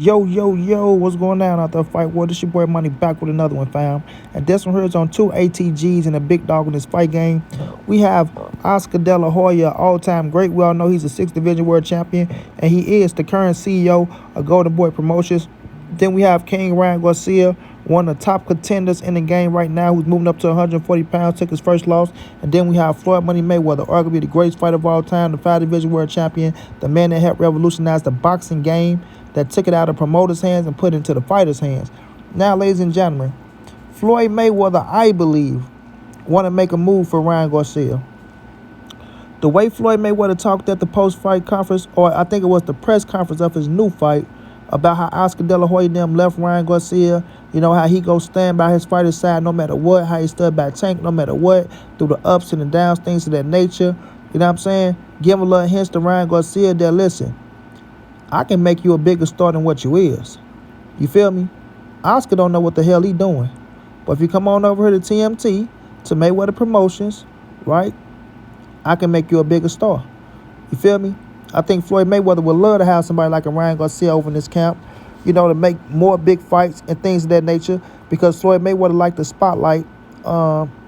Yo, what's going on out there, fight world? This your boy Money back with another one, fam. And this one here is on two ATGs and a big dog in this fight game. We have Oscar De La Hoya, all-time great. We all know he's a 6th Division World Champion, and he is the current CEO of Golden Boy Promotions. Then we have King Ryan Garcia, one of the top contenders in the game right now, who's moving up to 140 pounds, took his first loss. And then we have Floyd Mayweather, arguably the greatest fighter of all time, the 5th Division World Champion, the man that helped revolutionize the boxing game, that took it out of promoters' hands and put it into the fighters' hands. Now, ladies and gentlemen, Floyd Mayweather, I believe, want to make a move for Ryan Garcia. The way Floyd Mayweather talked at the post-fight conference, or I think it was the press conference of his new fight, about how Oscar De La Hoya and them left Ryan Garcia, you know, how he go stand by his fighter's side no matter what, how he stood by Tank no matter what, through the ups and the downs, things of that nature. You know what I'm saying? Give a little hints to Ryan Garcia that, listen, I can make you a bigger star than what you is. You feel me? Oscar don't know what the hell he doing. But if you come on over here to TMT, to Mayweather Promotions, right, I can make you a bigger star. You feel me? I think Floyd Mayweather would love to have somebody like a Ryan Garcia over in this camp, you know, to make more big fights and things of that nature, because Floyd Mayweather like the spotlight,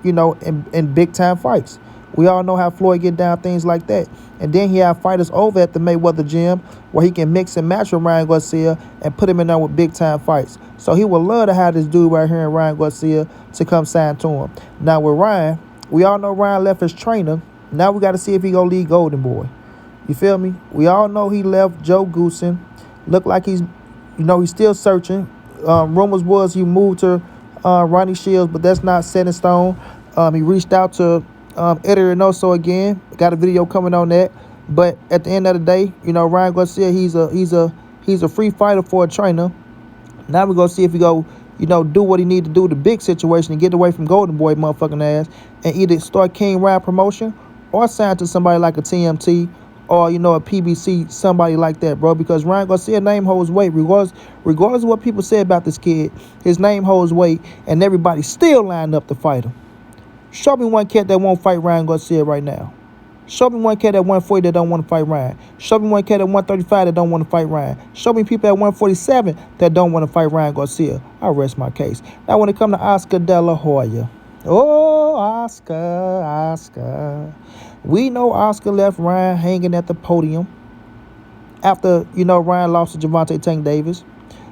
you know, in big-time fights. We all know how Floyd get down, things like that. And then he have fighters over at the Mayweather gym where he can mix and match with Ryan Garcia and put him in there with big-time fights. So he would love to have this dude right here in Ryan Garcia to come sign to him. Now with Ryan, we all know Ryan left his trainer. Now we got to see if he going to lead Golden Boy. You feel me? We all know he left Joe Goosen. Look like he's, you know, he's still searching. Rumors was he moved to Ronnie Shields, but that's not set in stone. He reached out to Eddie Reynoso again. Got a video coming on that. But at the end of the day, you know, Ryan Garcia, he's a free fighter for a trainer. Now we're gonna see if he go, you know, do what he need to do, the big situation, and get away from Golden Boy motherfucking ass, and either start King Ryan promotion or sign to somebody like a TMT or, you know, a PBC, somebody like that, bro. Because Ryan Garcia's name holds weight, regardless of what people say about this kid. His name holds weight, and everybody still lined up to fight him. Show me one cat that won't fight Ryan Garcia right now. Show me one cat at 140 that don't want to fight Ryan. Show me one cat at 135 that don't want to fight Ryan. Show me people at 147 that don't want to fight Ryan Garcia. I rest my case. Now, when it comes to Oscar De La Hoya, oh, Oscar. We know Oscar left Ryan hanging at the podium after, you know, Ryan lost to Gervonta Tank Davis.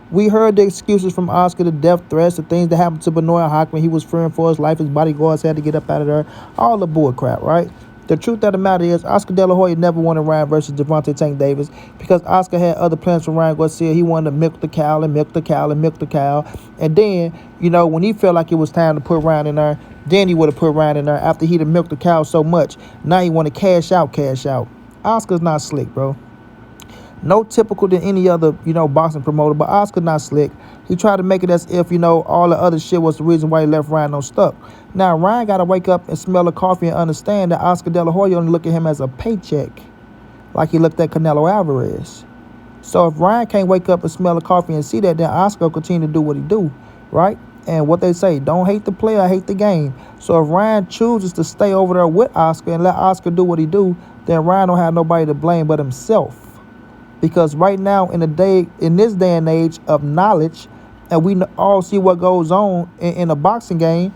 We heard the excuses from Oscar, the death threats, the things that happened to Benoit Hockman. He was fearing for his life. His bodyguards had to get up out of there. All the bull crap, right? The truth of the matter is, Oscar De La Hoya never wanted Ryan versus Gervonta Tank Davis because Oscar had other plans for Ryan Garcia. He wanted to milk the cow and milk the cow and milk the cow. And then, you know, when he felt like it was time to put Ryan in there, then he would have put Ryan in there after he'd have milked the cow so much. Now he want to cash out. Oscar's not slick, bro. No typical than any other, you know, boxing promoter, but Oscar not slick. He tried to make it as if, you know, all the other shit was the reason why he left Ryan unstuck. Now, Ryan got to wake up and smell the coffee and understand that Oscar De La Hoya only look at him as a paycheck, like he looked at Canelo Alvarez. So if Ryan can't wake up and smell the coffee and see that, then Oscar will continue to do what he do, right? And what they say, don't hate the player, hate the game. So if Ryan chooses to stay over there with Oscar and let Oscar do what he do, then Ryan don't have nobody to blame but himself. Because right now, in this day and age of knowledge, and we all see what goes on in a boxing game,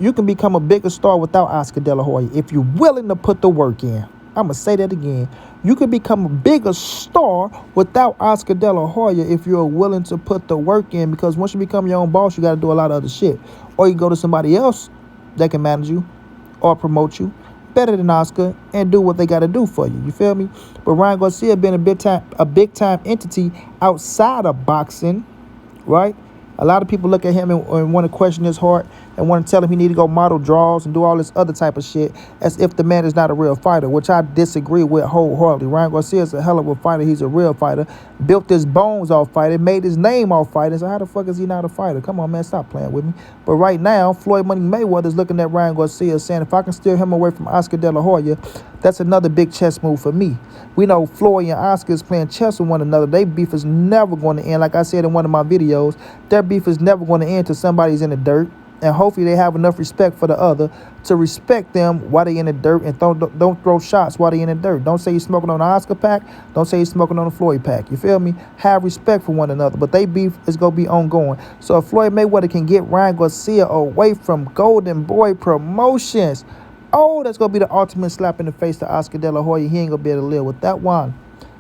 you can become a bigger star without Oscar De La Hoya if you're willing to put the work in. I'm going to say that again. You can become a bigger star without Oscar De La Hoya if you're willing to put the work in, because once you become your own boss, you got to do a lot of other shit. Or you go to somebody else that can manage you or promote you better than Oscar and do what they got to do for you. You feel me? But Ryan Garcia been a big time entity outside of boxing, right? A lot of people look at him and want to question his heart and want to tell him he need to go model draws and do all this other type of shit as if the man is not a real fighter, which I disagree with wholeheartedly. Ryan Garcia is a hell of a fighter. He's a real fighter. Built his bones off fighting, made his name off fighting. So how the fuck is he not a fighter? Come on, man, stop playing with me. But right now, Floyd Mayweather is looking at Ryan Garcia saying, if I can steer him away from Oscar De La Hoya, that's another big chess move for me. We know Floyd and Oscar is playing chess with one another. Their beef is never going to end. Like I said in one of my videos, their beef is never going to end till somebody's in the dirt. And hopefully they have enough respect for the other to respect them while they in the dirt, and don't throw shots while they in the dirt. Don't say you're smoking on the Oscar pack. Don't say you're smoking on the Floyd pack. You feel me? Have respect for one another. But they beef is going to be ongoing. So if Floyd Mayweather can get Ryan Garcia away from Golden Boy Promotions, oh, that's going to be the ultimate slap in the face to Oscar De La Hoya. He ain't going to be able to live with that one.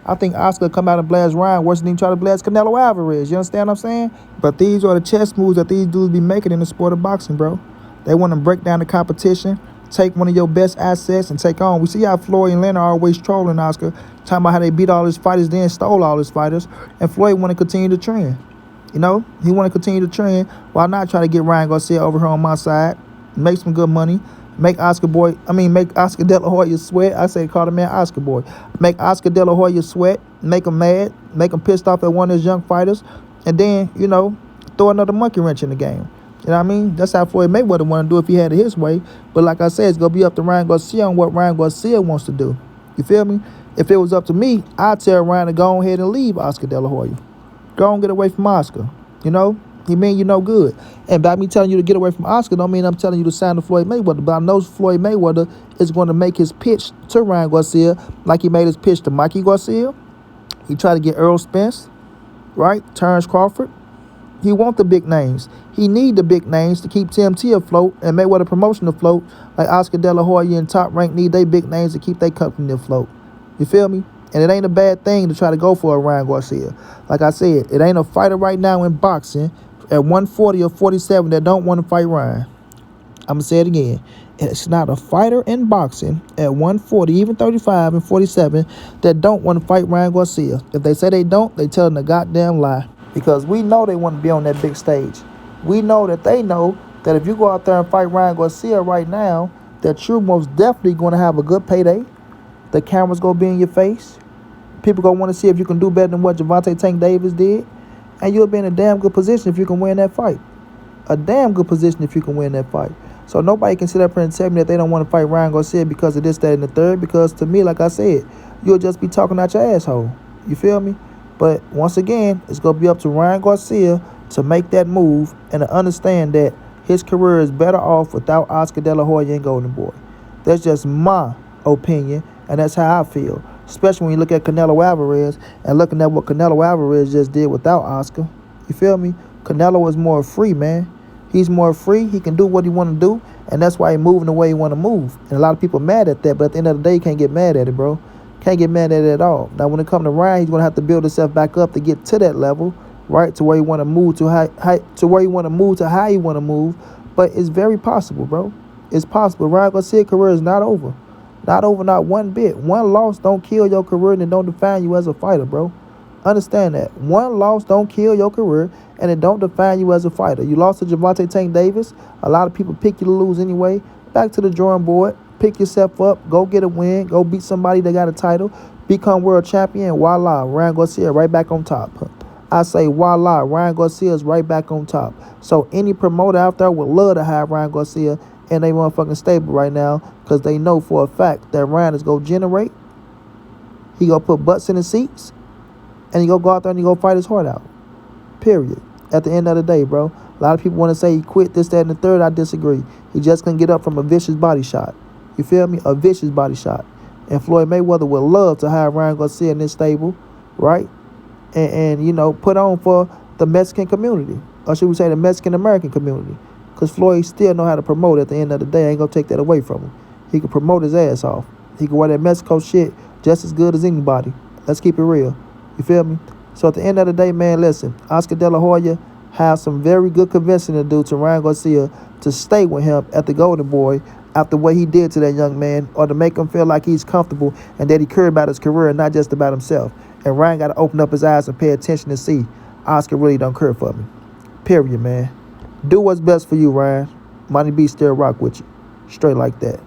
I think Oscar come out and blast Ryan worse than he try to blast Canelo Alvarez. You understand what I'm saying? But these are the chess moves that these dudes be making in the sport of boxing, bro. They want to break down the competition, take one of your best assets, and take on. We see how Floyd and Leonard are always trolling Oscar, talking about how they beat all his fighters, then stole all his fighters. And Floyd want to continue to trend. You know, he want to continue to trend. Why not try to get Ryan Garcia over here on my side, make some good money, make Oscar De La Hoya sweat. I say call the man Oscar Boy. Make Oscar De La Hoya sweat, make him mad, make him pissed off at one of his young fighters, and then, you know, throw another monkey wrench in the game. You know what I mean? That's how Floyd Mayweather want to do if he had it his way. But like I said, it's going to be up to Ryan Garcia on what Ryan Garcia wants to do. You feel me? If it was up to me, I'd tell Ryan to go ahead and leave Oscar De La Hoya. Go and get away from Oscar. You know? He mean you no good. And by me telling you to get away from Oscar don't mean I'm telling you to sign to Floyd Mayweather. But I know Floyd Mayweather is going to make his pitch to Ryan Garcia like he made his pitch to Mikey Garcia. He tried to get Errol Spence, right? Terrence Crawford. He want the big names. He need the big names to keep TMT afloat and Mayweather promotion afloat, like Oscar De La Hoya and Top Rank need they big names to keep their company afloat. You feel me? And it ain't a bad thing to try to go for a Ryan Garcia. Like I said, it ain't a fighter right now in boxing at 140 or 47 that don't want to fight Ryan. I'm going to say it again. It's not a fighter in boxing at 140, even 35 and 47 that don't want to fight Ryan Garcia. If they say they don't, they tell them a goddamn lie. Because we know they want to be on that big stage. We know that they know that if you go out there and fight Ryan Garcia right now, that you're most definitely going to have a good payday. The camera's going to be in your face. People going to want to see if you can do better than what Gervonta Tank Davis did. And you'll be in a damn good position if you can win that fight. A damn good position if you can win that fight. So nobody can sit up here and tell me that they don't want to fight Ryan Garcia because of this, that, and the third. Because to me, like I said, you'll just be talking out your asshole. You feel me? But once again, it's going to be up to Ryan Garcia to make that move and to understand that his career is better off without Oscar De La Hoya and Golden Boy. That's just my opinion, and that's how I feel. Especially when you look at Canelo Alvarez and looking at what Canelo Alvarez just did without Oscar. You feel me? Canelo is more free, man. He's more free. He can do what he want to do, and that's why he's moving the way he want to move. And a lot of people are mad at that, but at the end of the day, you can't get mad at it, bro. Can't get mad at it at all. Now, when it comes to Ryan, he's going to have to build himself back up to get to that level, right, to where he want to move to where he want to move to how he want to move. But it's very possible, bro. It's possible. Ryan Garcia's career is not over. Not over, not one bit. One loss don't kill your career and it don't define you as a fighter, bro. Understand that. One loss don't kill your career and it don't define you as a fighter. You lost to Gervonta Tank Davis. A lot of people pick you to lose anyway. Back to the drawing board. Pick yourself up. Go get a win. Go beat somebody that got a title. Become world champion. Voila. Ryan Garcia right back on top. I say voila. Ryan Garcia is right back on top. So any promoter out there would love to have Ryan Garcia and they motherfucking stable right now because they know for a fact that Ryan is going to generate. He going to put butts in the seats. And he going to go out there and he going to fight his heart out. Period. At the end of the day, bro. A lot of people want to say he quit this, that, and the third. I disagree. He just couldn't get up from a vicious body shot. You feel me? A vicious body shot. And Floyd Mayweather would love to have Ryan Garcia in this stable, right? And you know, put on for the Mexican community. Or should we say the Mexican-American community. Because Floyd still know how to promote at the end of the day. I ain't going to take that away from him. He can promote his ass off. He can wear that Mexico shit just as good as anybody. Let's keep it real. You feel me? So at the end of the day, man, listen. Oscar De La Hoya has some very good convincing to do to Ryan Garcia to stay with him at the Golden Boy after what he did to that young man, or to make him feel like he's comfortable and that he cared about his career and not just about himself. And Ryan got to open up his eyes and pay attention to see Oscar really don't care for me. Period, man. Do what's best for you, Ryan. Money B still rock with you. Straight like that.